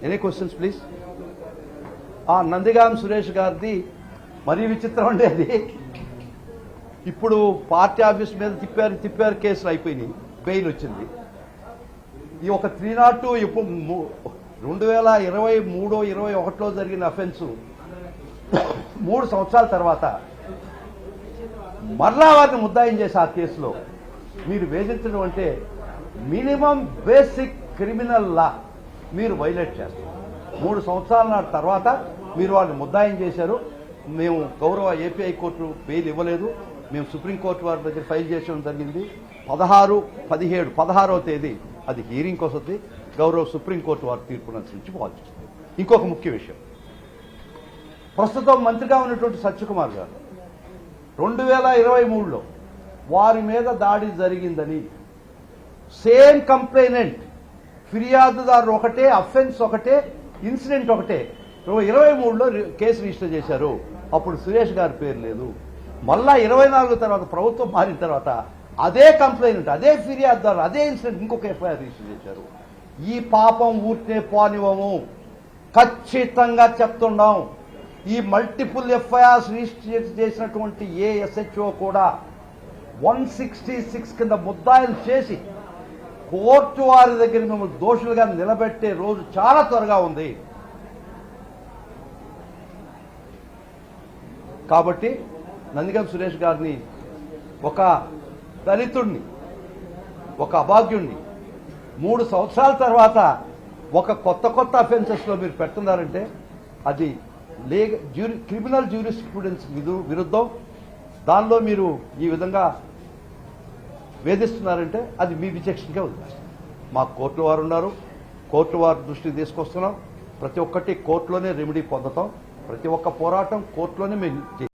Any questions please. Nandigam Suresh గారిది మరీ విచిత్రం అండి. అది ఇప్పుడు పార్టీ ఆఫీస్ మీద తిప్పారు కేసులు అయిపోయినాయి, బెయిల్ వచ్చింది. ఈ ఒక 302 ఇప్పుడు 2023-21లో జరిగిన అఫెన్సు 3 సంవత్సరాల తర్వాత మరలా వారిని ముద్దాయం చేసి ఆ కేసులో మీరు వేధించడం అంటే మినిమం బేసిక్ క్రిమినల్ లా మీరు వైలేట్ చేస్తారు. 3 సంవత్సరాల తర్వాత మీరు వాళ్ళని ముద్దాయం చేశారు. మేము గౌరవ ఏపీ హైకోర్టు బెయిల్ ఇవ్వలేదు, మేము సుప్రీంకోర్టు వారి దగ్గర ఫైల్ చేయడం జరిగింది. 16వ తేదీ అది హీరింగ్కి వస్తుంది. గౌరవ సుప్రీంకోర్టు వారి తీర్పును అనుసరించి వాదిస్తుంది. ఇంకొక ముఖ్య విషయం, ప్రస్తుతం మంత్రిగా ఉన్నటువంటి సత్యకుమార్ గారు 2023లో వారి మీద దాడి జరిగిందని సేమ్ కంప్లైనెంట్, ఫిర్యాదుదారు ఒకటే, అఫెన్స్ ఒకటే, ఇన్సిడెంట్ ఒకటే 23లో కేసు రిజిస్టర్ చేశారు. అప్పుడు సురేష్ గారి పేరు లేదు. మళ్ళా 24 తర్వాత ప్రభుత్వం మారిన తర్వాత అదే కంప్లైంట్, అదే ఫిర్యాదుదారు, అదే ఇన్సిడెంట్ ఇంకొక ఎఫ్ఐఆర్ రిజిస్టర్ చేశారు. ఈ పాపం ఊరినే పోనివ్వము, ఖచ్చితంగా చెప్తున్నాం. ఈ మల్టిపుల్ ఎఫ్ఐఆర్స్ రిజిస్టర్ చేసినటువంటి ఏ ఎస్హెచ్ఓ కూడా 166 కింద ముద్దాయిలు చేసి కోర్టు వారి దగ్గర మిమ్మల్ని దోషులుగా నిలబెట్టే రోజు చాలా త్వరగా ఉంది. కాబట్టి నందిగం సురేష్ గారిని, ఒక దళితుడిని, ఒక అభాగ్యుణ్ణి 3 సంవత్సరాల తర్వాత ఒక కొత్త అఫెన్సెస్లో మీరు పెడుతున్నారంటే అది క్రిమినల్ జ్యూరిస్ప్రుడెన్స్ విరుద్ధం. దానిలో మీరు ఈ విధంగా వేధిస్తున్నారంటే అది మీ విచక్షణకే వదిలేస్తారు. మాకు కోర్టు వారు ఉన్నారు, కోర్టు వారి దృష్టికి తీసుకొస్తున్నాం. ప్రతి ఒక్కటి కోర్టులోనే రెమెడీ పొందుతాం. ప్రతి ఒక్క పోరాటం కోర్టులోనే మేము